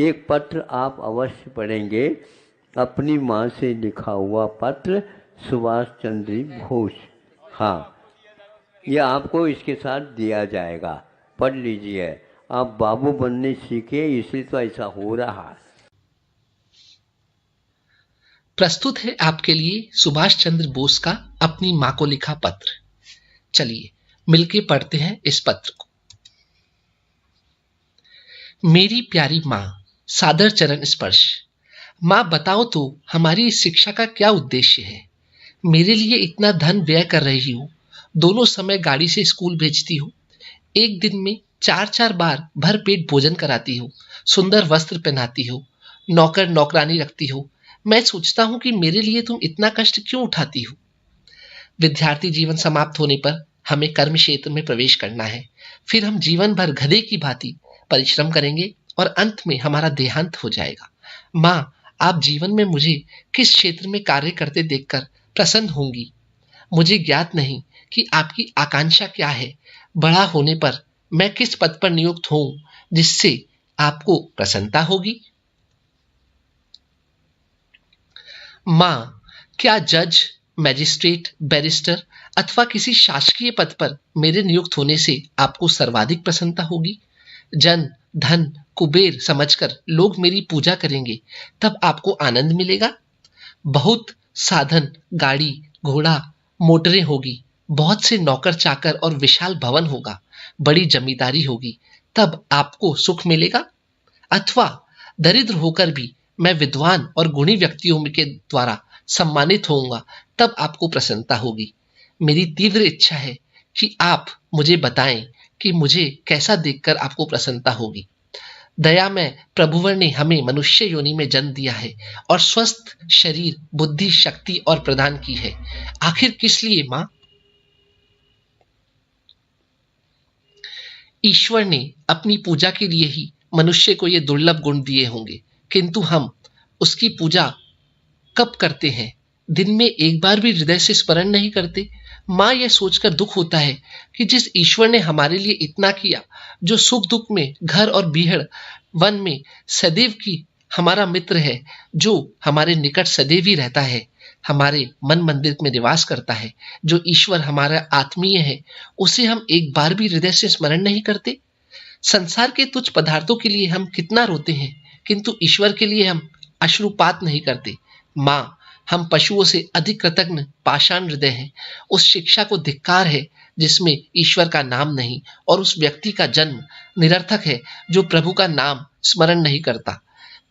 एक पत्र आप अवश्य पढ़ेंगे, अपनी माँ से लिखा हुआ पत्र, सुभाष चंद्र बोस। हाँ, ये आपको इसके साथ दिया जाएगा, पढ़ लीजिए। आप बाबू बनने सीखे, इसलिए तो ऐसा हो रहा है। प्रस्तुत है आपके लिए सुभाष चंद्र बोस का अपनी मां को लिखा पत्र। चलिए मिलके पढ़ते हैं इस पत्र को। मेरी प्यारी मां, सादर चरण स्पर्श। मां, बताओ तो हमारी इस शिक्षा का क्या उद्देश्य है। मेरे लिए इतना धन व्यय कर रही हो, दोनों समय गाड़ी से स्कूल भेजती हो, एक दिन में 4-4 बार भर पेट भोजन कराती हो, सुंदर वस्त्र पहनाती हो, नौकर नौकरानी रखती हो। मैं सोचता हूं कि मेरे लिए तुम इतना कष्ट क्यों उठाती हो। विद्यार्थी जीवन समाप्त होने पर हमें कर्म क्षेत्र में प्रवेश करना है। फिर हम जीवन भर गधे की भांति परिश्रम करेंगे और अंत में हमारा देहांत हो जाएगा। मां, आप जीवन में मुझे किस क्षेत्र में कार्य करते देखकर प्रसन्न होंगी। मुझे ज्ञात नहीं कि आपकी आकांक्षा क्या है। बड़ा होने पर मैं किस पद पर नियुक्त हूं जिससे आपको प्रसन्नता होगी। मां, क्या जज, मैजिस्ट्रेट, बैरिस्टर अथवा किसी शासकीय पद पर मेरे नियुक्त होने से आपको सर्वाधिक प्रसन्नता होगी। जन, धन, कुबेर समझकर लोग मेरी पूजा करेंगे, तब आपको आनंद मिलेगा। बहुत साधन, गाड़ी घोड़ा मोटरें होगी, बहुत से नौकर चाकर और विशाल भवन होगा, बड़ी जमींदारी होगी, तब आपको सुख मिलेगा। अथवा दरिद्र होकर भी मैं विद्वान और गुणी व्यक्तियों के द्वारा सम्मानित होऊंगा, तब आपको प्रसन्नता होगी। मेरी तीव्र इच्छा है कि आप मुझे बताएं कि मुझे कैसा देखकर आपको प्रसन्नता होगी। दया में प्रभुवर ने हमें मनुष्य योनि में जन्म दिया है और स्वस्थ शरीर, बुद्धि, शक्ति और प्रदान की है। आखिर किस लिए मां? ईश्वर ने अपनी पूजा के लिए ही मनुष्य को ये दुर्लभ गुण दिए होंगे, किंतु हम उसकी पूजा कब करते हैं? दिन में एक बार भी हृदय से स्मरण नहीं करते। मां, यह सोचकर दुख होता है कि जिस ईश्वर ने हमारे लिए इतना किया, जो सुख दुख में घर और बीहड़ वन में सदैव की हमारा मित्र है, जो हमारे निकट सदैव ही रहता है, हमारे मन मंदिर में निवास करता है, जो ईश्वर हमारा आत्मीय है, उसे हम एक बार भी हृदय से स्मरण नहीं करते। संसार के तुच्छ पदार्थों के लिए हम कितना रोते हैं, किंतु ईश्वर के लिए हम अश्रुपात नहीं करते। मां, हम पशुओं से अधिक कृतज्ञ पाषाण हृदय हैं। उस शिक्षा को धिक्कार है जिसमें ईश्वर का नाम नहीं, और उस व्यक्ति का जन्म निरर्थक है जो प्रभु का नाम स्मरण नहीं करता।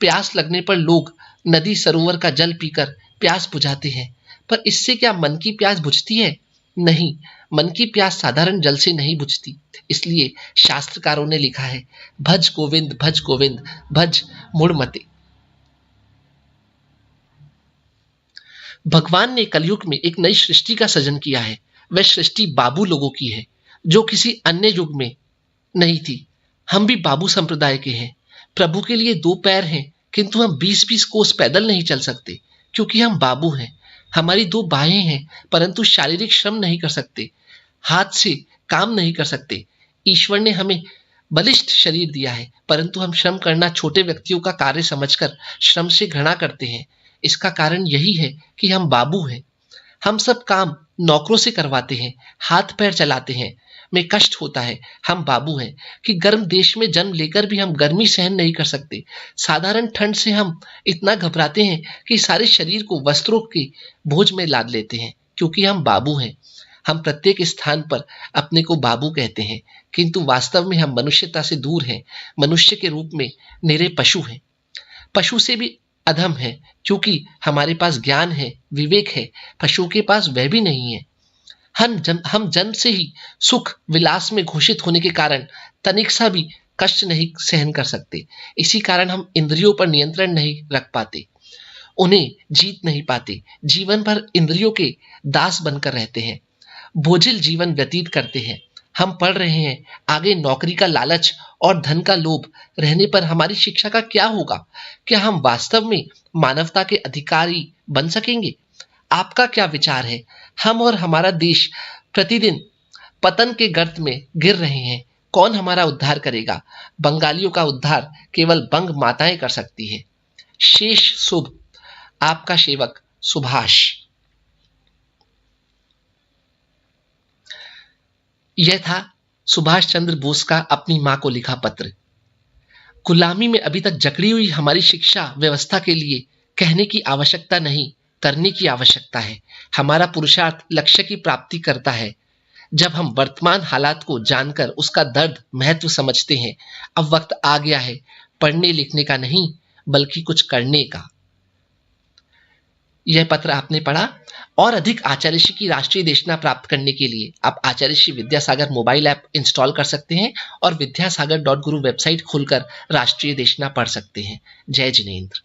प्यास लगने पर लोग नदी सरोवर का जल पीकर प्यास बुझाते हैं, पर इससे क्या मन की प्यास बुझती है? नहीं, मन की प्यास साधारण जल से नहीं बुझती। इसलिए शास्त्रकारों ने लिखा है, भज गोविंद भज गोविंद भज मुड़ मते। भगवान ने कलयुग में एक नई सृष्टि का सृजन किया है। वह सृष्टि बाबू लोगों की है, जो किसी अन्य युग में नहीं थी। हम भी बाबू संप्रदाय के हैं। प्रभु के लिए 2 पैर हैं, किंतु हम 20-20 कोस पैदल नहीं चल सकते, क्योंकि हम बाबू हैं। हमारी 2 बाहें हैं, परंतु शारीरिक श्रम नहीं कर सकते, हाथ से काम नहीं कर सकते। ईश्वर ने हमें बलिष्ठ शरीर दिया है, परंतु हम श्रम करना छोटे व्यक्तियों का कार्य समझकर श्रम से घृणा करते हैं। इसका कारण यही है कि हम बाबू हैं। हम सब काम नौकरों से करवाते हैं, हाथ पैर चलाते हैं, में कष्ट होता है। हम बाबू हैं कि गर्म देश में जन्म लेकर भी हम गर्मी सहन नहीं कर सकते। साधारण ठंड से हम इतना घबराते हैं कि सारे शरीर को वस्त्रों के बोझ में लाद लेते हैं, क्योंकि हम बाबू हैं। हम प्रत्येक स्थान पर अपने को बाबू कहते हैं, किंतु वास्तव में हम मनुष्यता से दूर हैं। मनुष्य के रूप में निरे पशु हैं, पशु से भी अधम है, क्योंकि हमारे पास ज्ञान है, विवेक है, पशुओं के पास वह भी नहीं है। हम जन्म से ही सुख विलास में घोषित होने के कारण तनिक सा भी कष्ट नहीं सहन कर सकते। इसी कारण हम इंद्रियों पर नियंत्रण नहीं रख पाते, उन्हें जीत नहीं पाते। जीवन भर इंद्रियों के दास बनकर रहते हैं, बोझिल जीवन व्यतीत करते हैं। हम पढ़ रहे हैं, आगे नौकरी का लालच और धन का लोभ रहने पर हमारी शिक्षा का क्या होगा? क्या हम वास्तव में मानवता के अधिकारी बन सकेंगे? आपका क्या विचार है? हम और हमारा देश प्रतिदिन पतन के गर्त में गिर रहे हैं। कौन हमारा उद्धार करेगा? बंगालियों का उद्धार केवल बंग माताएं कर सकती है। शेष शुभ, आपका सेवक सुभाष। यह था सुभाष चंद्र बोस का अपनी मां को लिखा पत्र। गुलामी में अभी तक जकड़ी हुई हमारी शिक्षा व्यवस्था के लिए कहने की आवश्यकता नहीं, करने की आवश्यकता है। हमारा पुरुषार्थ लक्ष्य की प्राप्ति करता है जब हम वर्तमान हालात को जानकर उसका दर्द महत्व समझते हैं। अब वक्त आ गया है पढ़ने लिखने का नहीं, बल्कि कुछ करने का। यह पत्र आपने पढ़ा। और अधिक आचार्य श्री की राष्ट्रीय देशना प्राप्त करने के लिए आप Acharya Shri Vidyasagar mobile app install कर सकते हैं और विद्यासागर.गुरु वेबसाइट खोलकर राष्ट्रीय देशना पढ़ सकते हैं। जय जिनेंद्र।